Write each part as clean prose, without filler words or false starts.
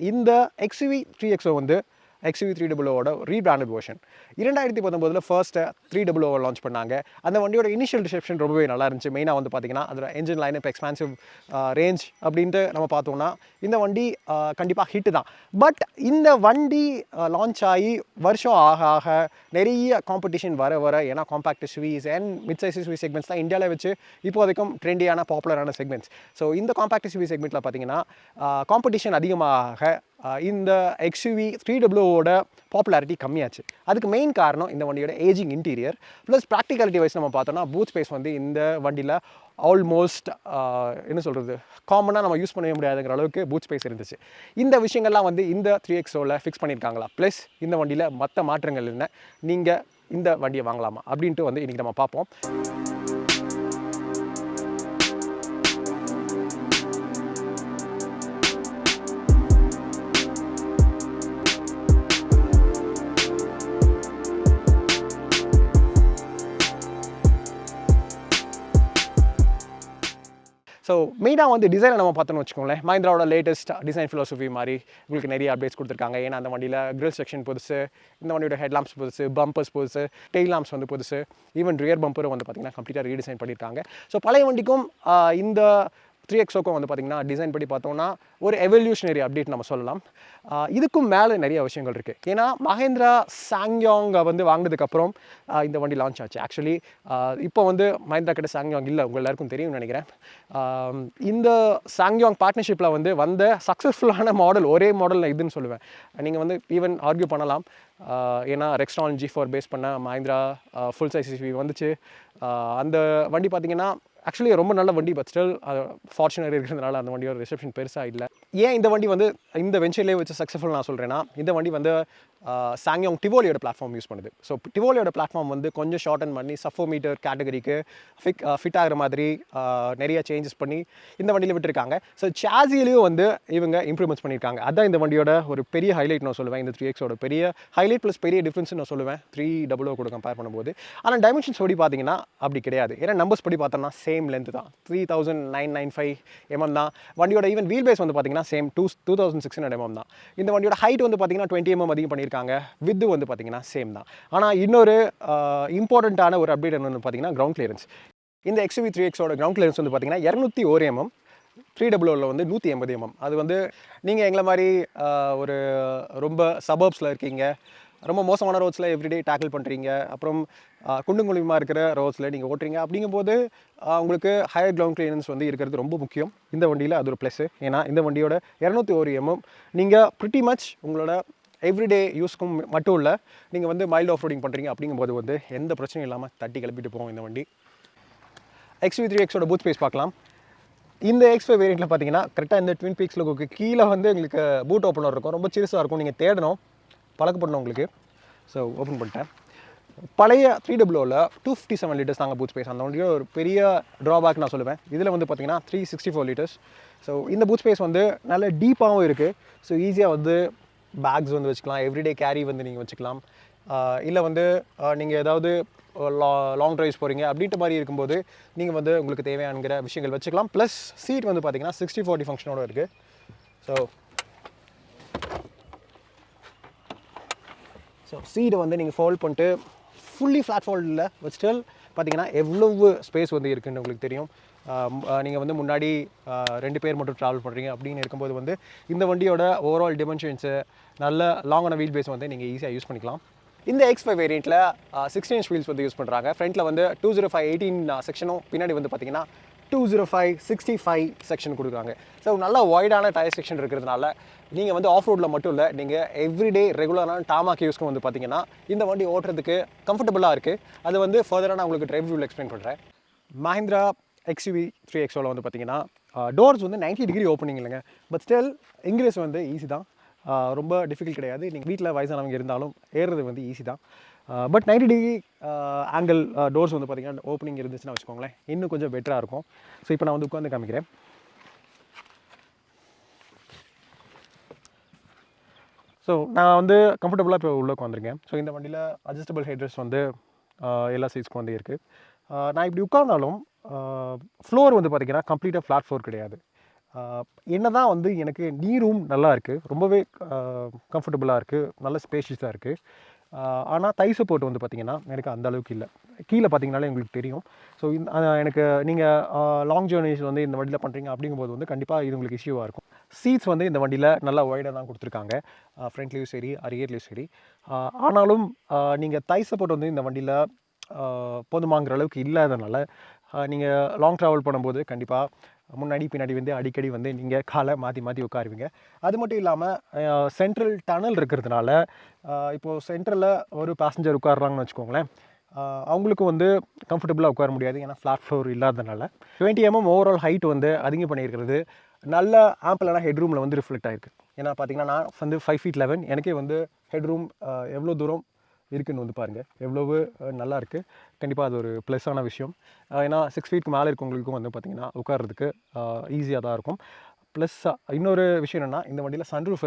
இந்த XUV 3XO வந்து XUV 300ஓட ரீபிராண்டட் வெர்ஷன் 2019 ஃபர்ஸ்ட்டு 300 லான்ச் பண்ணாங்க. அந்த வண்டியோட இனிஷியல் ரிசெப்ஷன் ரொம்பவே நல்லா இருந்துச்சு. மெயினாக வந்து பார்த்தீங்கன்னா அதோட என்ஜின் லைன் இப்போ எக்ஸ்பான்சிவ் ரேஞ்ச் அப்படின்ட்டு நம்ம பார்த்தோம்னா இந்த வண்டி கண்டிப்பாக ஹிட்டு தான். பட் இந்த வண்டி லான்ச் ஆகி வருஷம் ஆக ஆக நிறைய காம்படிஷன் வர வர, ஏன்னா compact SUVs and mid size SUV segments தான் இந்தியாவில் வச்சு இப்போதைக்கும் ட்ரெண்டியான பாப்புலரான செக்மெண்ட்ஸ். ஸோ இந்த காம்பேக்ட் எஸ்யூவி செக்மெண்ட்டில் பார்த்தீங்கன்னா காம்படிஷன் அதிகமாக இந்த XUV 300ஓட பாப்புலாரிட்டி கம்மியாச்சு. அதுக்கு மெயின் காரணம் இந்த வண்டியோட ageing interior plus practicality wise நம்ம பார்த்தோம்னா பூத் ஸ்பேஸ் வந்து இந்த வண்டியில் ஆல்மோஸ்ட் என்ன சொல்கிறது, காமனாக நம்ம யூஸ் பண்ணவே முடியாதுங்கிற அளவுக்கு பூத் ஸ்பேஸ் இருந்துச்சு. இந்த விஷயங்கள்லாம் வந்து இந்த 3XOவில் ஃபிக்ஸ் பண்ணியிருக்காங்களா, ப்ளஸ் இந்த வண்டியில் மற்ற மாற்றங்கள் என்ன, நீங்கள் இந்த வண்டியை வாங்கலாமா அப்படின்ட்டு வந்து இன்றைக்கி நம்ம பார்ப்போம். ஸோ மெயினாக வந்து டிசைனை நம்ம பார்த்தோன்னு வச்சுக்கோங்களேன், மஹிந்திராவோட லேட்டஸ்ட் டிசைன் ஃபிலாசபி மாதிரி உங்களுக்கு நிறைய அப்டேட்ஸ் கொடுத்துருக்காங்க. ஏன்னா அந்த வண்டியில் கிரில் செக்ஷன் புதுசு, இந்த வண்டியோட ஹெட் லாம்ப்ஸ் புதுசு, பம்பர்ஸ் புதுசு, டெயில் லாம்ப்ஸ் வந்து புதுசு, ஈவன் ரியர் பம்பரும் வந்து பார்த்திங்கன்னா கம்ப்ளீட்டாக ரீடிசைன் பண்ணியிருக்காங்க. ஸோ பழைய வண்டிக்கும் இந்த 3XOக்கும் வந்து பார்த்திங்கன்னா டிசைன் படி பார்த்தோம்னா ஒரு எவல்யூஷனரி அப்டேட் நம்ம சொல்லலாம். இதுக்கும் மேலே நிறைய விஷயங்கள் இருக்குது. ஏன்னா மஹிந்திரா சாங்யாங் வந்து வாங்கினதுக்கப்புறம் இந்த வண்டி லான்ச் ஆச்சு. ஆக்சுவலி இப்போ வந்து மஹிந்திரா கிட்ட சாங்யாங் இல்லை, உங்கள் எல்லாருக்கும் தெரியும்னு நினைக்கிறேன். இந்த சாங்யாங் பார்ட்னர்ஷிப்பில் வந்து வந்த சக்ஸஸ்ஃபுல்லான மாடல் ஒரே மாடல் இதுன்னு சொல்லுவேன். நீங்கள் வந்து ஈவன் ஆர்கியூ பண்ணலாம். ஏன்னா ரெக்ஸ்டான் G4 பேஸ் பண்ண மஹிந்திரா ஃபுல் சைஸ் SUV வந்துச்சு. அந்த வண்டி பார்த்திங்கன்னா ஆக்சுவலி ரொம்ப நல்ல வண்டி, பட் ஸ்டில் ஃபார்ச்சுனர் இருக்கிறதுனால அந்த வண்டியோட ரிசெப்ஷன் பெருசாக இல்லை. ஏன் இந்த வண்டி வந்து இந்த வெஞ்சர்லேயே வச்சு சக்ஸஸ்ஃபுல் நான் சொல்கிறேன்னா, இந்த வண்டி வந்து சாங்யாங் டிவோலியோட பிளாட்ஃபார்ம் யூஸ் பண்ணுது. ஸோ டிவோலியோட பிளாட்ஃபார்ம் வந்து கொஞ்சம் ஷார்டன் பண்ணி சஃபோமீட்டர் கேட்டகரிக்கு ஃபிட் ஆகிற மாதிரி நிறைய சேஞ்சஸ் பண்ணி இந்த வண்டியில் விட்டுருக்காங்க. ஸோ சாசிலையும் வந்து இவங்க இம்ப்ரூவ்மெண்ட்ஸ் பண்ணியிருக்காங்க. அதான் இந்த வண்டியோட ஒரு பெரிய ஹைலைட் நான் சொல்லுவேன். இந்த 3XOட பெரிய ஹைலைட் ப்ளஸ் பெரிய டிஃப்ரென்ஸ் நான் சொல்லுவேன் 300 கூட கம்பேர் பண்ணும்போது. ஆனால் டைமென்ஷன்ஸ் படி பார்த்தீங்கன்னா அப்படி கிடையாது. ஏன்னா நம்பர்ஸ் படி பார்த்தோம்னா சேம் லென்த் தான், 3995 mm தான். வண்டியோட ஈவன் வீல் பேஸ் வந்து பார்த்தீங்கன்னா சேம் 2600 mm தான். இந்த வண்டியோட ஹைட் வந்து பார்த்தீங்கன்னா 20 mm அதிகம் பண்ணியிருக்காங்க. வித்து வந்து பார்த்தீங்கன்னா சேம் தான். ஆனால் இன்னொரு இம்பார்ட்டண்ட்டான ஒரு அப்டேட் என்னன்னு பார்த்தீங்கன்னா கிரவுண்ட் கிளியரன்ஸ். இந்த XUV 3XOட கிரவுண்ட் கிளியரன்ஸ் வந்து பார்த்தீங்கன்னா 201 mm, 300 வந்து 180 mm. அது வந்து நீங்கள் எங்களை மாதிரி ஒரு ரொம்ப சபர்ப்ஸில் இருக்கீங்க, ரொம்ப மோசமான ரோட்ஸில் எவ்ரிடே டேக்கிள் பண்ணுறீங்க, அப்புறம் குண்டுங்குழியமாக இருக்கிற ரோட்ஸில் நீங்கள் ஓட்டுறீங்க, அப்படிங்கும்போது உங்களுக்கு ஹையர் கிரவுண்ட் கிளியரன்ஸ் வந்து இருக்கிறது ரொம்ப முக்கியம். இந்த வண்டியில் அது ஒரு ப்ளஸ்ஸு. ஏன்னா இந்த வண்டியோட 201 mm நீங்கள் ப்ரிட்டி மச் உங்களோட எவ்ரிடே யூஸ்க்கும் மட்டும் இல்லை, நீங்கள் வந்து மைல்டு ஆஃப் ரோடிங் பண்ணுறீங்க அப்படிங்கும்போது வந்து எந்த பிரச்சனையும் இல்லாமல் தட்டி கிளப்பிட்டு போகும் இந்த வண்டி. XUV 3XOட பூத் ஸ்பேஸ் பார்க்கலாம். இந்த X5 வேரியண்ட்டில் பார்த்தீங்கன்னா கரெக்டாக இந்த ட்வின் பீக்ஸ் லோகோக்கு கீழே வந்து உங்களுக்கு பூட் ஓப்பனர் இருக்கும். ரொம்ப சிறுசாக இருக்கும், நீங்கள் தேடணும், பழக்கப்படணும் உங்களுக்கு. ஸோ ஓப்பன் பண்ணிட்டேன். பழைய 300ல் 257 லிட்டர்ஸ் தாங்க பூத் ஸ்பேஸ். அந்த வண்டியோட ஒரு பெரிய ட்ராபேக் நான் சொல்லுவேன். இதில் வந்து பார்த்தீங்கன்னா 364 லிட்டர்ஸ். ஸோ இந்த பூத் ஸ்பேஸ் வந்து நல்ல டீப்பாகவும் இருக்குது. ஸோ ஈஸியாக வந்து பேக்ஸ் வந்து வச்சுக்கலாம், எவ்ரிடே கேரி வந்து நீங்கள் வச்சுக்கலாம். இல்லை வந்து நீங்கள் ஏதாவது லாங் ட்ரைவ்ஸ் போகிறீங்க அப்படின்ட்டு மாதிரி இருக்கும்போது நீங்கள் வந்து உங்களுக்கு தேவையானுங்கிற விஷயங்கள் வச்சுக்கலாம். ப்ளஸ் சீட் வந்து பார்த்தீங்கன்னா 60/40 ஃபங்க்ஷனோடு இருக்குது. ஸோ சீட்டை வந்து நீங்கள் ஃபோல்ட் பண்ணிட்டு ஃபுல்லி ஃப்ளாட் ஃபோல்டில் வச்சுட்டு பார்த்தீங்கன்னா எவ்வளவு ஸ்பேஸ் வந்து இருக்குதுன்னு உங்களுக்கு தெரியும். நீங்கள் வந்து முன்னாடி 2 பேர் மட்டும் ட்ராவல் பண்ணுறீங்க அப்படின்னு இருக்கும்போது வந்து இந்த வண்டியோட ஓவரால் டிமென்ஷன்ஸு நல்ல லாங்கான வீல் பேஸ் வந்து நீங்கள் ஈஸியாக யூஸ் பண்ணிக்கலாம். இந்த X5 வேரியண்ட்டில் 16 inch வீல்ஸ் வந்து யூஸ் பண்ணுறாங்க. ஃப்ரண்ட்டில் வந்து 205/18 செக்ஷனும், பின்னாடி வந்து பார்த்தீங்கன்னா 205/65 செக்ஷன் கொடுக்குறாங்க. ஸோ நல்லா வைடான டயர் செக்ஷன் இருக்கிறதுனால நீங்கள் வந்து ஆஃப் ரோடில் மட்டும் இல்லை, நீங்கள் எவ்ரிடே ரெகுலரான டாமாக் யூஸ்க்கும் வந்து பார்த்தீங்கன்னா இந்த வண்டி ஓட்டுறதுக்கு கம்ஃபர்டபுளாக இருக்குது. அது வந்து ஃபர்தராக நான் உங்களுக்கு டிரைவ் வியூவில் எக்ஸ்பிளைன் பண்ணுறேன். மஹிந்திரா XUV 3XOவில் வந்து பார்த்தீங்கன்னா டோர்ஸ் வந்து 90 டிகிரி ஓப்பனிங் இல்லைங்க, பட் ஸ்டில் இன்க்ரீஸ் வந்து ஈஸி தான், ரொம்ப டிஃபிகல்ட் கிடையாது. நீங்கள் வீட்டில் வயசானவங்க இருந்தாலும் ஏறுறது வந்து ஈஸி தான். பட் 90 டிகிரி ஆங்கிள் டோர்ஸ் வந்து பார்த்திங்கன்னா ஓப்பனிங் இருந்துச்சுன்னா வச்சுக்கோங்களேன், இன்னும் கொஞ்சம் பெட்டராக இருக்கும். ஸோ இப்போ நான் வந்து உட்காந்து காமிக்கிறேன். ஸோ நான் வந்து கம்ஃபர்டபுளாக இப்போ உள்ளே உட்காந்துருக்கேன். ஸோ இந்த வண்டியில் அட்ஜஸ்டபிள் ஹெட்ரெஸ்ட் வந்து எல்லா சீட்ஸ்க்கும் வந்து இருக்குது. நான் இப்படி உட்கார்ந்தாலும் ஃப்ளோர் வந்து பார்த்திங்கன்னா கம்ப்ளீட்டாக ஃப்ளாட் ஃப்ளோர் கிடையாது. என்னதான் வந்து எனக்கு நீரும் நல்லா இருக்குது, ரொம்பவே கம்ஃபர்டபுளாக இருக்குது, நல்ல ஸ்பேஷியஸாக இருக்குது. ஆனால் தை சப்போர்ட் வந்து பார்த்திங்கன்னா எனக்கு அந்த அளவுக்கு இல்லை. கீழே பார்த்தீங்கனாலே உங்களுக்கு தெரியும். ஸோ எனக்கு நீங்கள் லாங் ஜேர்னிஸ் வந்து இந்த வண்டியில் பண்ணுறீங்க அப்படிங்கும்போது வந்து கண்டிப்பாக இது உங்களுக்கு இஷ்யூவாக இருக்கும். சீட்ஸ் வந்து இந்த வண்டியில் நல்லா ஒய்டாக தான் கொடுத்துருக்காங்க, ஃப்ரண்ட்லேயும் சரி ரியர்லேயும் சரி. ஆனாலும் நீங்கள் தை சப்போர்ட் வந்து இந்த வண்டியில் போதுமாங்கிற அளவுக்கு இல்லாதனால நீங்கள் லாங் ட்ராவல் பண்ணும்போது கண்டிப்பாக முன்னாடி பின்னாடி வந்து அடிக்கடி வந்து நீங்கள் காலை மாற்றி மாற்றி உட்காருவீங்க. அது மட்டும் இல்லாமல் சென்ட்ரல் டனல் இருக்கிறதுனால இப்போது சென்ட்ரலில் ஒரு பேசஞ்சர் உட்காடுறாங்கன்னு வச்சுக்கோங்களேன், அவங்களுக்கு வந்து கம்ஃபர்டபுளாக உட்கார முடியாது, ஏன்னா ஃப்ளாட் ஃப்ளோர் இல்லாதனால. 20 mm ஓவரால் ஹைட் வந்து அதிகம் பண்ணியிருக்கிறது நல்ல ஆம்பிளான ஹெட்ரூமில் வந்து ரிஃப்ளெக்ட் ஆகிருக்கு. ஏன்னா பார்த்தீங்கன்னா நான் வந்து 5 feet 11, எனக்கே வந்து ஹெட்ரூம் எவ்வளோ தூரம் இருக்குதுன்னு வந்து பாருங்கள், எவ்வளவு நல்லா இருக்குது. கண்டிப்பாக அது ஒரு ப்ளஸ்ஸான விஷயம். ஏன்னா 6 feet மேலே இருக்கவங்களுக்கும் வந்து பார்த்திங்கன்னா உட்கார்றதுக்கு ஈஸியாக தான் இருக்கும். ப்ளஸ் இன்னொரு விஷயம் என்னென்னா, இந்த வண்டியில் சன்ரூஃப்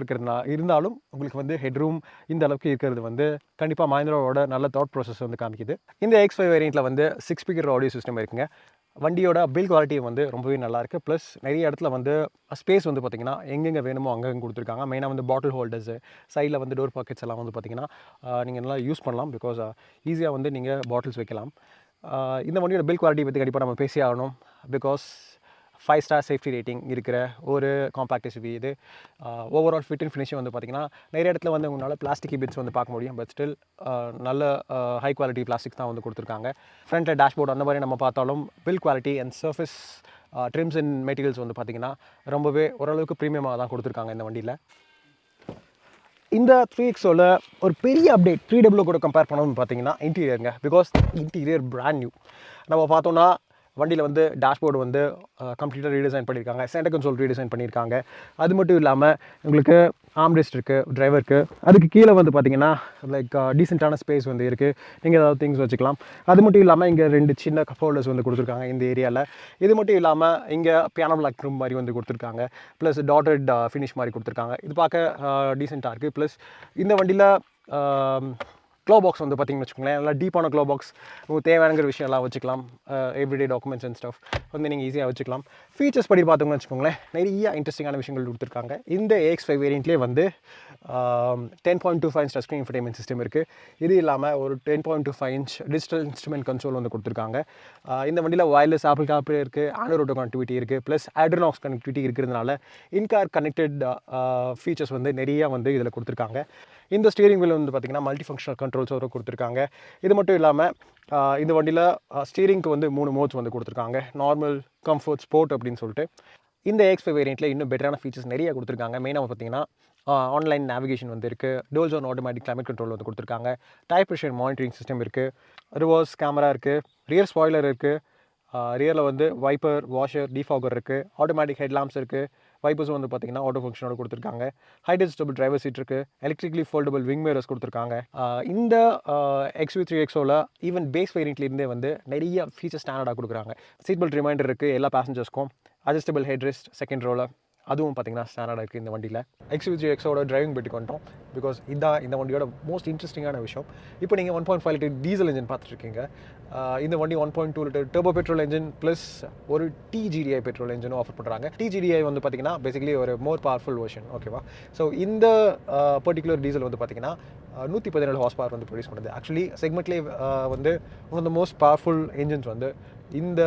இருந்தாலும் உங்களுக்கு வந்து ஹெட்ரூம் இந்த அளவுக்கு இருக்கிறது வந்து கண்டிப்பாக மஹிந்திராவோட நல்ல தாட் ப்ராசஸ் வந்து காமிக்குது. இந்த X5 வேரியண்ட்டில் வந்து 6 ஸ்பீக்கர் ஆடியோ சிஸ்டம் இருக்குங்க. வண்டியோட பில்ட் குவாலிட்டி வந்து ரொம்பவே நல்லாயிருக்கு. ப்ளஸ் நிறைய இடத்துல வந்து ஸ்பேஸ் வந்து பார்த்திங்கன்னா எங்கெங்கே வேணுமோ அங்கங்கே கொடுத்துருக்காங்க. மெயினாக வந்து பாட்டில் ஹோல்டர்ஸு, சைடில் வந்து டோர் பாக்கெட்ஸ் எல்லாம் வந்து பார்த்திங்கன்னா நீங்கள் நல்லா யூஸ் பண்ணலாம். பிகாஸ் ஈஸியாக வந்து நீங்கள் பாட்டில்ஸ் வைக்கலாம். இந்த வண்டியோட பில்ட் குவாலிட்டி பற்றி கண்டிப்பாக நம்ம பேசி ஆகணும். பிகாஸ் 5 ஸ்டார் சேஃப்டி ரேட்டிங் இருக்கிற ஒரு காம்பேக்ட் எஸ்யூவி இது. ஓவரால் ஃபிட் அண்ட் ஃபினிஷிங் வந்து பார்த்திங்கன்னா நிறைய இடத்துல வந்து உங்களால் பிளாஸ்டிக் பிட்ஸ் வந்து பார்க்க முடியும். பட் ஸ்டில் நல்ல ஹை குவாலிட்டி பிளாஸ்டிக்ஸ் தான் வந்து கொடுத்துருக்காங்க. ஃப்ரண்ட்டில் டேஷ்போர்ட் அந்த மாதிரி நம்ம பார்த்தாலும் build quality and surface trims and materials வந்து பார்த்திங்கன்னா ரொம்பவே ஓரளவுக்கு ப்ரீமியமாக தான் கொடுத்துருக்காங்க இந்த வண்டியில். இந்த 3XOவில் ஒரு பெரிய அப்டேட் 3W கூட கம்பேர் பண்ணணும்னு பார்த்தீங்கன்னா இன்டீரியருங்க. Because interior brand new. நம்ம பார்த்தோன்னா வண்டியில் வந்து டேஷ்போர்டு வந்து கம்ப்ளீட்டாக ரீடிசைன் பண்ணியிருக்காங்க, சென்டர் கன்சோல் ரீடிசைன் பண்ணியிருக்காங்க. அது மட்டும் இல்லாமல் உங்களுக்கு ஆம்ரெஸ்ட் இருக்குது டிரைவருக்கு. அதுக்கு கீழே வந்து பார்த்திங்கன்னா லைக் டீசெண்டான ஸ்பேஸ் வந்து இருக்குது, நீங்கள் ஏதாவது திங்ஸ் வச்சுக்கலாம். அது மட்டும் இல்லாமல் இங்கே 2 சின்ன கப் ஹோல்டர்ஸ் வந்து கொடுத்துருக்காங்க இந்த ஏரியாவில். இது மட்டும் இல்லாமல் இங்கே பியானோ பிளாக் ரூம் மாதிரி வந்து கொடுத்துருக்காங்க, ப்ளஸ் டாட்டட் ஃபினிஷ் மாதிரி கொடுத்துருக்காங்க. இது பார்க்க டீசெண்டாக இருக்குது. ப்ளஸ் இந்த வண்டியில் க்ளோ பாக்ஸ் வந்து பார்த்திங்கன்னு வச்சுக்கோங்களேன், நல்லா டீப்பான க்ளோ பாக்ஸ், உங்களுக்கு தேவையானங்கிற விஷயம் எல்லாம் வச்சுக்கலாம். எவ்ரிடே டாக்குமெண்ட்ஸ் அண்ட் ஸ்டஃப் வந்து நீங்கள் ஈஸியாக வச்சுக்கலாம். ஃபீச்சர்ஸ் படி பார்த்தோம்னு வச்சுக்கோங்களேன், நிறைய இன்ட்ரெஸ்டிங்கான விஷயங்கள் கொடுத்துருக்காங்க. இந்த AX5 வேரியண்ட்லேயே வந்து 10.25 inch ஸ்க்ரீன் இன்ஃபர்டைன்மென்ட் சிஸ்டம் இருக்குது. இது இல்லாமல் ஒரு 10.25 inch டிஜிட்டல் இன்ஸ்ட்ருமெண்ட் கன்சோல் வந்து கொடுத்துருக்காங்க. இந்த வண்டியில் வயர்லெஸ் ஆப்பிள் கார்ப்ளே இருக்குது, ஆண்ட்ராய்ட் ஆட்டோ கனெக்டிவிட்டி இருக்குது, ப்ளஸ் ஆட்ரினாக்ஸ் கனெக்டிவிட்டி இருக்கிறதுனால இன்கார் கனெக்டட் ஃபீச்சர்ஸ் வந்து நிறையா வந்து இதில் கொடுத்துருக்காங்க. இந்த ஸ்டீரிங் வீல் வந்து பார்த்திங்கன்னா மல்டி ஃபங்க்ஷனல் கண்ட்ரோல்ஸ் வர கொடுத்துருக்காங்க. இது மட்டும் இல்லாமல் இந்த வண்டியில் ஸ்டீரிங்க்கு வந்து 3 மோட்ஸ் வந்து கொடுத்துருக்காங்க, நார்மல், கம்ஃபர்ட், ஸ்போர்ட் அப்படின்னு சொல்லிட்டு. இந்த AX5 வேரியண்ட்டில் இன்னும் பெட்டரான ஃபீச்சர்ஸ் நிறைய கொடுத்துருக்காங்க. மெயினாக பார்த்திங்கன்னா ஆன்லைன் நேவிகேஷன் வந்து இருக்குது, toll zone automatic climate control வந்து கொடுத்துருக்காங்க, டயர் ப்ரெஷர் மானிட்டரிங் சிஸ்டம் இருக்குது, ரிவர்ஸ் கேமரா இருக்குது, ரியர் ஸ்பாய்லர் இருக்குது, ரியரில் வந்து வைப்பர், வாஷர், டிஃபாகர் இருக்குது, ஆட்டோமேட்டிக் ஹெட் லாம்ப்ஸ் இருக்குது, வைப்பர்ஸும் வந்து பார்த்திங்கன்னா ஆட்டோ ஃபங்க்ஷனோட கொடுத்துருக்காங்க, ஹைட் அட்ஜஸ்டபிள் டிரைவர் சீட் இருக்குது, எலக்ட்ரிக்லி ஃபோல்டபுள் விங் மிரர்ஸ் கொடுத்துருக்காங்க. இந்த XV3XOவில் ஈவன் பேஸ் வேரியண்ட்லேருந்தே வந்து நிறைய ஃபீச்சர் ஸ்டாண்டர்டாக கொடுக்குறாங்க. சீட் பெல்ட் ரிமைண்டர் இருக்குது எல்லா பேசஞ்சர்ஸ்க்கும், அட்ஜஸ்டபிள் ஹெட் ரெஸ்ட் செகண்ட் ரோவில் அதுவும் பார்த்திங்கன்னா ஸ்டாண்டர்டாக இருக்குது இந்த வண்டியில். XV3XOட டிரைவிங் பெட்டுக்கு வந்துட்டோம். பிகாஸ் இதுதான் இந்த வண்டியோட மோஸ்ட் இன்ட்ரெஸ்டிங்கான விஷயம். இப்போ நீங்கள் 1.5 லிட்டர் டீசல் இன்ஜின் பார்த்துட்ருக்கீங்க. இந்த வண்டி 1.2 litre turbo petrol engine plus ஒரு TGDI பெட்ரோல் இன்ஜினும் ஆஃபர் பண்ணுறாங்க. TGDI வந்து பார்த்திங்கன்னா பேசிக்கலி ஒரு மோர் பவர்ஃபுல் வெர்ஷன், ஓகேவா. ஸோ இந்த பர்டிகுலர் டீசல் வந்து பார்த்திங்கன்னா 117 ஹார்ஸ் பவர் வந்து ப்ரொடியூஸ் பண்ணுது. ஆக்சுவலி செக்மெண்ட்லேயே வந்து one of the most powerful engines வந்து இந்த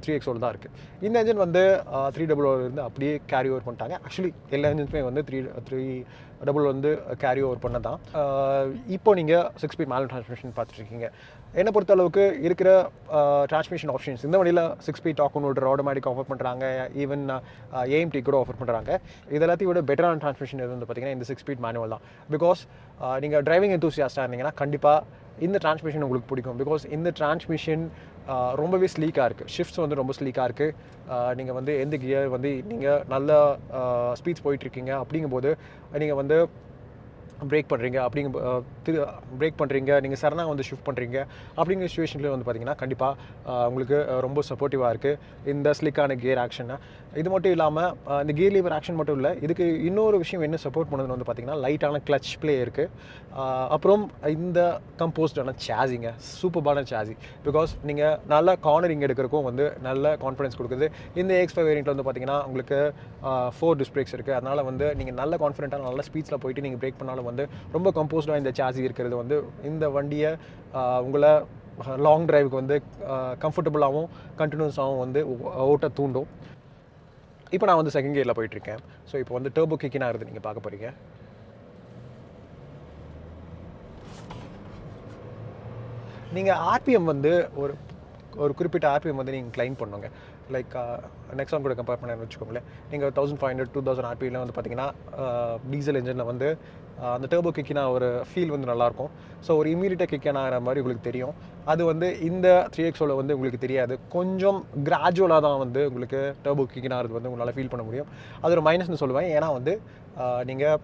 3XOவில் தான் இருக்குது. இந்த இன்ஜின் வந்து 300 இருந்து அப்படியே கேரி ஓவர் பண்ணிட்டாங்க. ஆக்சுவலி எல்லா இன்ஜின்ஸுமே வந்து 300 வந்து கேரி ஓவர் பண்ண தான். இப்போ நீங்கள் 6 ஸ்பீட் மேனுவல் டிரான்ஸ்மிஷன் பார்த்துட்ருக்கீங்க. என்னை பொறுத்த அளவுக்கு இருக்கிற டிரான்ஸ்மிஷன் ஆப்ஷன்ஸ் இந்த வண்டியில் 6 speed torque converter automatic offer பண்ணுறாங்க, ஈவன் AMT கூட ஆஃபர் பண்ணுறாங்க. இது எல்லாத்தையும் விட பெட்டரான டிரான்ஸ்மிஷன் எது வந்து பார்த்திங்கன்னா இந்த 6 ஸ்பீட் மேனுவல் தான். பிகாஸ் நீங்கள் டிரைவிங் எந்தூசியாஸ்டாக இருந்தீங்கன்னா கண்டிப்பாக இந்த டிரான்ஸ்மிஷன் உங்களுக்கு பிடிக்கும். பிகாஸ் இந்த டிரான்ஸ்மிஷன் ரொம்பவே ஸ்லீக்காக இருக்குது, ஷிஃப்ட்ஸ் வந்து ரொம்ப ஸ்லீக்காக இருக்குது. நீங்கள் வந்து எந்த கியர் வந்து நீங்கள் நல்ல ஸ்பீட்ஸ் போயிட்டுருக்கீங்க அப்படிங்கும்போது நீங்கள் வந்து பிரேக் பண்ணுறீங்க பிரேக் பண்ணுறீங்க, நீங்கள் சடனாக வந்து ஷிஃப்ட் பண்ணுறீங்க அப்படிங்கிற சுச்சுவேஷனில் வந்து பார்த்திங்கன்னா கண்டிப்பாக உங்களுக்கு ரொம்ப சப்போர்ட்டிவாக இருக்குது இந்த ஸ்லிக்கான கியர் ஆக்ஷனை. இது மட்டும் இல்லாமல் இந்த கியர் லீவர் ஆக்ஷன் மட்டும் இல்லை, இதுக்கு இன்னொரு விஷயம் என்ன சப்போர்ட் பண்ணுதுன்னு வந்து பார்த்திங்கன்னா லைட்டான கிளச் ப்ளே இருக்குது. அப்புறம் இந்த கம்போஸ்டான சேஸிங்க, சூப்பர்பான சேஸி. பிகாஸ் நீங்கள் நல்ல கார்னரிங் எடுக்கிறக்கும் வந்து நல்ல கான்ஃபிடன்ஸ் கொடுக்குது. இந்த X5 வேரியண்ட்டில் வந்து பார்த்திங்கன்னா உங்களுக்கு 4 டிஸ்க் பிரேக்ஸ் இருக்குது. அதனால் வந்து நீங்கள் நல்ல கான்ஃபிடென்ட்டாக நல்ல ஸ்பீட்ஸில் போயிட்டு நீங்கள் பிரேக் பண்ணாலும் வந்து ரொம்ப கம்போஸ்டாக இந்த சேஸி இருக்கிறது வந்து இந்த வண்டியை உங்களை லாங் டிரைவுக்கு வந்து கம்ஃபர்டபுளாகவும் கண்டினியூஸாகவும் வந்து ஓட்ட தூண்டும். இப்போ நான் வந்து செகண்ட் கியரில் போயிட்டுருக்கேன். ஸோ இப்போ வந்து டர்போ கிக்கிங் ஆகுது, நீங்கள் பார்க்க போகிறீங்க. நீங்கள் ஆர்பிஎம் வந்து ஒரு குறிப்பிட்ட ஆர்பிஎம் வந்து நீங்கள் கிளைம் பண்ணுங்க. லைக் நெக்ஸான் கூட கம்பேர் பண்ணு வச்சுக்கோங்களேன். நீங்கள் 1500 2000 ஆர்பிஎம்ல வந்து பார்த்தீங்கன்னா டீசல் இன்ஜினில் வந்து அந்த டர்போ கிக்கினா ஒரு ஃபீல் வந்து நல்லாயிருக்கும். ஸோ ஒரு இமீடியட்டாக கிக்கின் ஆகிற மாதிரி உங்களுக்கு தெரியும். அது வந்து இந்த 3XOவில் வந்து உங்களுக்கு தெரியாது. கொஞ்சம் கிராஜுவலாக தான் வந்து உங்களுக்கு டர்போ கிக்கின் ஆகிறது வந்து உங்களால் ஃபீல் பண்ண முடியும். அது ஒரு மைனஸ்னு சொல்லுவேன். ஏன்னா வந்து நீங்கள்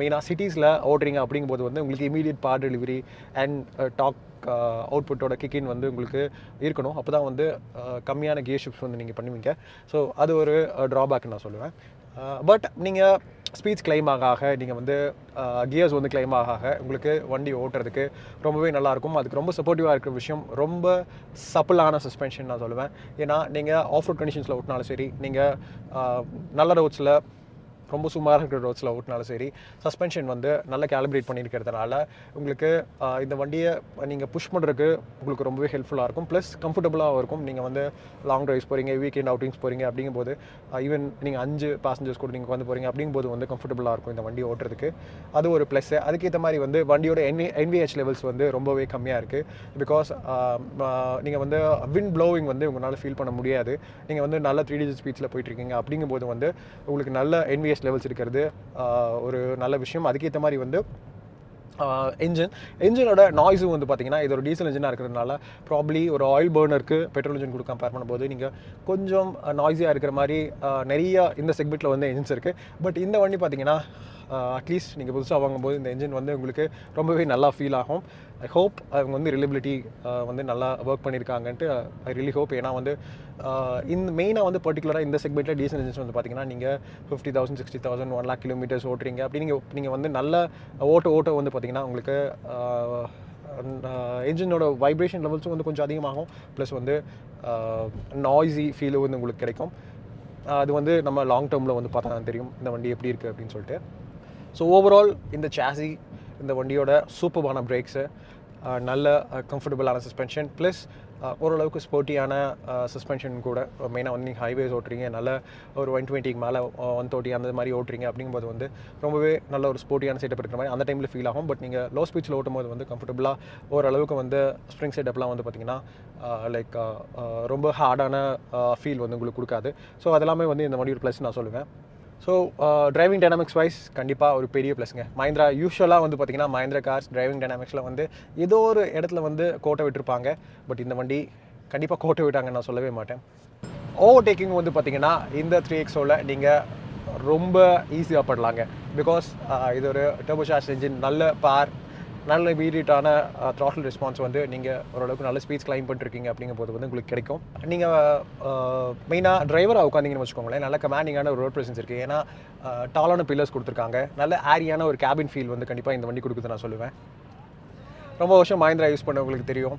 மெயினாக சிட்டிஸில் ஓட்டுறீங்க அப்படிங்கும்போது வந்து உங்களுக்கு immediate part delivery and torque அவுட்புட்டோட கிக்கின் வந்து உங்களுக்கு இருக்கணும். அப்போ தான் வந்து கம்மியான கியர் ஷிஃப்ட்ஸ் வந்து நீங்கள் பண்ணுவீங்க. ஸோ அது ஒரு ட்ராபேக்னு நான் சொல்லுவேன். பட் நீங்கள் ஸ்பீட்ஸ் கிளைம் ஆக நீங்கள் வந்து கியர்ஸ் வந்து கிளைம் ஆக உங்களுக்கு வண்டி ஓட்டுறதுக்கு ரொம்பவே நல்லாயிருக்கும். அதுக்கு ரொம்ப சப்போர்ட்டிவாக இருக்கிற விஷயம் ரொம்ப சப்பிளான சஸ்பென்ஷன் நான் சொல்லுவேன். ஏன்னா நீங்கள் ஆஃப் ரோட் கண்டிஷன்ஸில் ஓட்டினாலும் சரி, நீங்கள் நல்ல ரோட்ஸில் ரொம்ப சுமாராக இருக்கிற ரோட்ஸில் ஓட்டினாலும் சரி, சஸ்பென்ஷன் வந்து நல்லா கேலிப்ரேட் பண்ணியிருக்கிறதுனால உங்களுக்கு இந்த வண்டியை நீங்கள் புஷ் பண்ணுறதுக்கு உங்களுக்கு ரொம்பவே ஹெல்ப்ஃபுல்லாக இருக்கும். ப்ளஸ் கம்ஃபர்டபுளாகவும் இருக்கும். நீங்கள் வந்து லாங் ட்ரைவ்ஸ் போகிறீங்க, வீக்கெண்ட் அவுட்டிங்ஸ் போகிறீங்க அப்படிங்கும்போது ஈவன் நீங்கள் 5 பேசஞ்சர்ஸ் கூட நீங்கள் வந்து போகிறீங்க அப்படிங்கும்போது வந்து கம்ஃபர்டபுளாக இருக்கும் இந்த வண்டி ஓட்டுறதுக்கு. அது ஒரு ப்ளஸ்ஸு. அதுக்கேற்ற மாதிரி வந்து வண்டியோட NVH லெவல்ஸ் வந்து ரொம்பவே கம்மியாக இருக்குது. பிகாஸ் நீங்கள் வந்து விண்ட் ப்ளோவிங் வந்து உங்களால் ஃபீல் பண்ண முடியாது. நீங்கள் வந்து நல்ல 3 டிஜிட் ஸ்பீட்ஸில் போயிட்டுருக்கீங்க அப்படிங்கும்போது வந்து உங்களுக்கு நல்ல NVH லெவல்ஸ் இருக்கிறது ஒரு நல்ல விஷயம். அதுக்கேற்ற மாதிரி வந்து என்ஜினோட நாய்ஸும் வந்து பார்த்தீங்கன்னா இது ஒரு டீசல் இன்ஜினாக இருக்கிறதுனால ப்ராப்ளி ஒரு ஆயில் பர்னருக்கு பெட்ரோல் இன்ஜின் கூட கம்பேர் பண்ணும்போது நீங்கள் கொஞ்சம் நாய்ஸியாக இருக்கிற மாதிரி நிறைய இந்த செக்மெண்ட்டில் வந்து என்ஜின்ஸ் இருக்குது. பட் இந்த வண்டி பார்த்தீங்கன்னா அட்லீஸ்ட் நீங்கள் புதுசாக வாங்கும்போது இந்த என்ஜின் வந்து உங்களுக்கு ரொம்பவே நல்லா ஃபீல் ஆகும். ஐ ஹோப் அவங்க வந்து ரிலையபிலிட்டி வந்து நல்லா ஒர்க் பண்ணியிருக்காங்கன்ட்டு ஐ ரியலி ஹோப். ஏன்னா வந்து இந்த மெயினாக வந்து பர்டிகுலராக இந்த செக்மெண்ட்டில் டீசல் இன்ஜின்ஸ் வந்து பார்த்தீங்கன்னா நீங்கள் 50,000 60,000 1 lakh கிலோமீட்டர்ஸ் ஓட்டுறீங்க அப்படி நீங்கள் வந்து நல்ல ஓட்ட வந்து பார்த்தீங்கன்னா உங்களுக்கு என்ஜினோட வைப்ரேஷன் லெவல்ஸும் வந்து கொஞ்சம் அதிகமாகும். ப்ளஸ் வந்து நாய்ஸி ஃபீலும் வந்து உங்களுக்கு கிடைக்கும். அது வந்து நம்ம லாங் டேர்மில் வந்து பார்த்தா தான் தெரியும் இந்த வண்டி எப்படி இருக்குது அப்படின்னு சொல்லிட்டு. ஸோ ஓவரால் இந்த சாசி, இந்த வண்டியோட சூப்பர்பான பிரேக்ஸு, நல்ல கம்ஃபர்டபுளான சஸ்பென்ஷன், ப்ளஸ் ஓரளவுக்கு ஸ்போர்ட்டியான சஸ்பென்ஷன் கூட. மெயினாக வந்து நீங்கள் ஹைவேஸ் ஓட்டுறீங்க, நல்ல ஒரு 120 மேலே 130 அந்த மாதிரி ஓட்டுறீங்க அப்படிங்கும்போது வந்து ரொம்பவே நல்ல ஒரு ஸ்போர்ட்டியான செட்டப் இருக்கிற மாதிரி அந்த டைமில் ஃபீல் ஆகும். பட் நீங்கள் லோ ஸ்பீட்ஸில் ஓட்டும்போது வந்து கம்ஃபர்டபுளாக ஓரளவுக்கு வந்து ஸ்ப்ரிங் செட்டப்லாம் வந்து பார்த்திங்கன்னா லைக் ரொம்ப ஹார்டான ஃபீல் வந்து உங்களுக்கு கொடுக்காது. ஸோ அதெல்லாமே வந்து இந்த வண்டியோட ப்ளஸ் நான் சொல்லுவேன். ஸோ டிரைவிங் டைனாமிக்ஸ் வைஸ் கண்டிப்பாக ஒரு பெரிய ப்ளஸ்ங்க. மஹிந்திரா யூஸ்வலாக வந்து பார்த்திங்கன்னா மஹிந்திரா கார்ஸ் டிரைவிங் டைனாமிக்ஸில் வந்து ஏதோ ஒரு இடத்துல வந்து கோட்டை விட்டுருப்பாங்க. பட் இந்த வண்டி கண்டிப்பாக கோட்டை விட்டாங்கன்னு நான் சொல்லவே மாட்டேன். ஓவர்டேக்கிங் வந்து பார்த்திங்கன்னா இந்த 3XOவில் நீங்கள் ரொம்ப ஈஸியாக படலாங்க. பிகாஸ் இது ஒரு டர்போசார்ஜ் இன்ஜின், நல்ல பார், நல்ல இமீடியட்டான த்ராட்டில் ரெஸ்பான்ஸ் வந்து நீங்கள் ஓரளவுக்கு நல்ல ஸ்பீட்ஸ் கிளைம் பண்ணிருக்கீங்க அப்படிங்கும்போது வந்து உங்களுக்கு கிடைக்கும். நீங்கள் மெயினாக டிரைவராக உட்காந்திங்கன்னு வச்சுக்கோங்களேன், நல்ல கமாண்டிங்கான ஒரு ரோட் ப்ரெசன்ஸ் இருக்குது. ஏன்னா டாலான பில்லர்ஸ் கொடுத்துருக்காங்க, நல்ல ஏரியான ஒரு கேபின் ஃபீல் வந்து கண்டிப்பாக இந்த வண்டி கொடுக்குது நான் சொல்லுவேன். ரொம்ப வருஷம் மஹிந்திரா யூஸ் பண்ணவங்களுக்கு தெரியும்,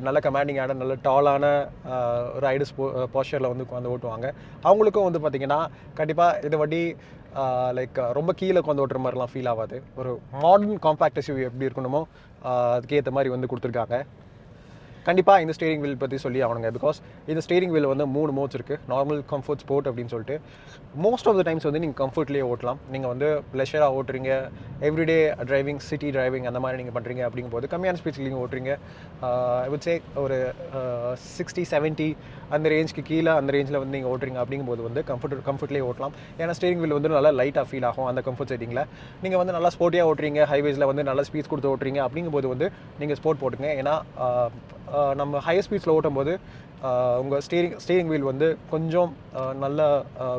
நல்ல கமாண்டிங்கான நல்ல டாலான ரைடர்ஸ் போஸ்டரில் வந்து உட்காந்து ஓட்டுவாங்க. அவங்களுக்கும் வந்து பார்த்திங்கன்னா கண்டிப்பாக இந்த வண்டி லைக் ரொம்ப கீழே உட்காந்து ஓட்டுற மாதிரிலாம் ஃபீல் ஆகாது. ஒரு மாடர்ன் காம்பேக்ட் எஸ்யூவி எப்படி இருக்கணுமோ அதுக்கேற்ற மாதிரி வந்து கொடுத்துருக்காங்க. கண்டிப்பாக இந்த ஸ்டீரிங் வீல் பற்றி சொல்லி ஆகணுங்க. பிகாஸ் இந்த ஸ்டீரிங் வீல் வந்து 3 மோட்ஸ் இருக்குது, நார்மல், கம்ஃபர்ட், ஸ்போர்ட் அப்படின்னு சொல்லிட்டு. மோஸ்ட் ஆஃப் த டைம்ஸ் வந்து நீங்கள் கம்ஃபர்ட்லேயே ஓட்டலாம். நீங்கள் வந்து ப்ளஷராக ஓட்டுறீங்க, எவ்ரிடே டிரைவிங், சிட்டி டிரைவிங் அந்த மாதிரி நீங்கள் பண்ணுறீங்க அப்படிங்கும்போது கம்மியான ஸ்பீட்ஸில் நீங்கள் ஓட்டுறீங்க. ஐ வுட் சே ஒரு 60-70 அந்த ரேஞ்சுக்கு கீழே அந்த ரேஞ்சில் வந்து நீங்கள் ஓட்டுறீங்க அப்படிங்கும்போது வந்து கம்ஃபர்ட்லேயே ஓட்டலாம். ஏன்னா ஸ்டீரிங் வீல் வந்து நல்லா லைட்டாக ஃபீல் ஆகும் அந்த கம்ஃபர்ட் செட்டிங்கில். நீங்கள் வந்து நல்லா ஸ்போர்ட்டியாக ஓட்டுறீங்க, ஹைவேஸில் வந்து நல்லா ஸ்பீட்ஸ் கொடுத்து ஓட்டுறீங்க அப்படிங்கும்போது வந்து நீங்கள் ஸ்போர்ட் போட்டுங்க. ஏன்னா நம்ம ஹையர் ஸ்பீட்ஸில் ஓட்டும்போது உங்கள் ஸ்டீரிங் வீல் வந்து கொஞ்சம் நல்ல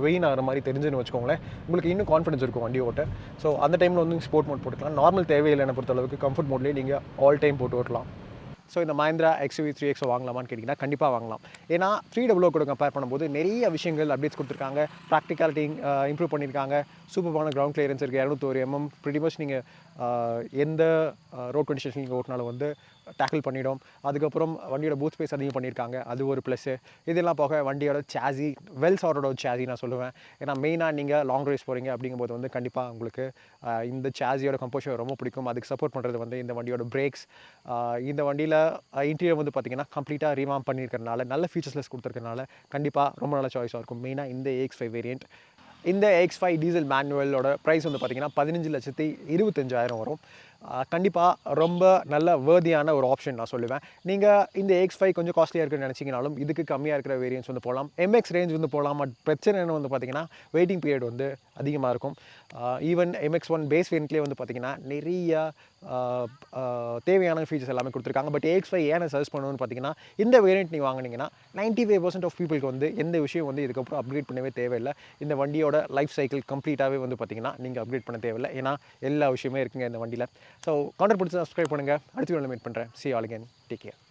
வெயின் ஆகிற மாதிரி தெரிஞ்சுன்னு வச்சுக்கோங்களேன், உங்களுக்கு இன்னும் கான்ஃபிடன்ஸ் இருக்கும் வண்டி ஓட்ட. ஸோ அந்த டைமில் வந்து ஸ்போர்ட் மோட் போட்டுக்கலாம். நார்மல் தேவையில்லை, என்னை பொறுத்தளவுக்கு கம்ஃபர்ட் மோட்லேயே நீங்கள் ஆல் டைம் போட்டு ஓட்டலாம். ஸோ இந்த மஹிந்திரா XUV 3XO வாங்கலாமான்னு கேட்டிங்கன்னா கண்டிப்பாக வாங்கலாம். ஏன்னா 300 கூட கம்பேர் பண்ணும்போது நிறைய விஷயங்கள் அப்டேட்ஸ் கொடுத்துருக்காங்க. ப்ராக்டிகாலிட்டி இம்ப்ரூவ் பண்ணியிருக்காங்க. சூப்பரான கிரவுண்ட் கிளியரன்ஸ் இருக்குது. 201 mm ப்ரிட்டி மச் நீங்கள் எந்த ரோட் கண்டிஷன்ஸ் நீங்கள் ஓட்டினாலும் வந்து டேக்கிள் பண்ணிடும். அதுக்கப்புறம் வண்டியோட பூத் ஸ்பேஸ் அதிகம் பண்ணியிருக்காங்க, அது ஒரு ப்ளஸ்ஸு. இதெல்லாம் போக வண்டியோட சாசி வெல் சார்ட்டோட சாசி நான் சொல்லுவேன். ஏன்னா மெயினாக நீங்கள் லாங் ரைஸ் போகிறீங்க அப்படிங்கும்போது வந்து கண்டிப்பாக உங்களுக்கு இந்த சாசியோட கம்போஷன் ரொம்ப பிடிக்கும். அதுக்கு சப்போர்ட் பண்ணுறது வந்து இந்த வண்டியோட பிரேக்ஸ். இந்த வண்டியில் இன்டீரியர் வந்து பார்த்திங்கன்னா கம்ப்ளீட்டாக ரீவாம் பண்ணியிருக்கிறதுனால நல்ல ஃபீச்சர்ஸ்லெஸ் கொடுத்துருக்கறனால கண்டிப்பாக ரொம்ப நல்ல சாய்ஸாக இருக்கும். மெயினாக இந்த AX5 வேரியண்ட். இந்த AX5 டீசல் மேனுவலோட ப்ரைஸ் வந்து பார்த்திங்கன்னா 15,25,000 வரும். கண்டிப்பாக ரொம்ப நல்ல வேர்தியான ஒரு ஆப்ஷன் நான் சொல்லுவேன். நீங்கள் இந்த AX5 கொஞ்சம் காஸ்ட்லியாக இருக்குன்னு நினச்சிங்கனாலும் இதுக்கு கம்மியாக இருக்கிற வேரியன்ஸ் வந்து போகலாம். MX ரேஞ்ச் வந்து போகலாம். பட் பிரச்சனை என்ன வந்து பார்த்திங்கன்னா வெயிட்டிங் பீரியட் வந்து அதிகமாக இருக்கும். ஈவன் MX1 பேஸ் வேரியண்ட்லேயே வந்து பார்த்திங்கன்னா நிறைய தேவையான ஃபீச்சர்ஸ் எல்லாமே கொடுத்துருக்காங்க. பட் AX5 ஏன் சஜஸ்ட் பண்ணணும்னு பார்த்தீங்கன்னா இந்த வேரியண்ட் நீங்கள் வாங்கினீங்கன்னா 95% ஆஃப் பீப்புளுக்கு வந்து எந்த விஷயம் வந்து இதுக்கப்புறம் அப்கிரேட் பண்ணவே தேவையில்லை. இந்த வண்டியோட லைஃப் சைக்கிள் கம்ப்ளீட்டாகவே வந்து பார்த்திங்கன்னா நீங்கள் அப்கிரேட் பண்ண தேவையில்லை. ஏன்னா எல்லா விஷயமே இருக்குங்க இந்த வண்டியில். ஸோ கான்டென்ட் பிடிச்சி சப்ஸ்கிரைப் பண்ணுங்கள். அடுத்த வீடியோவில் மீட் பண்ணுறேன். See you all again. Take care.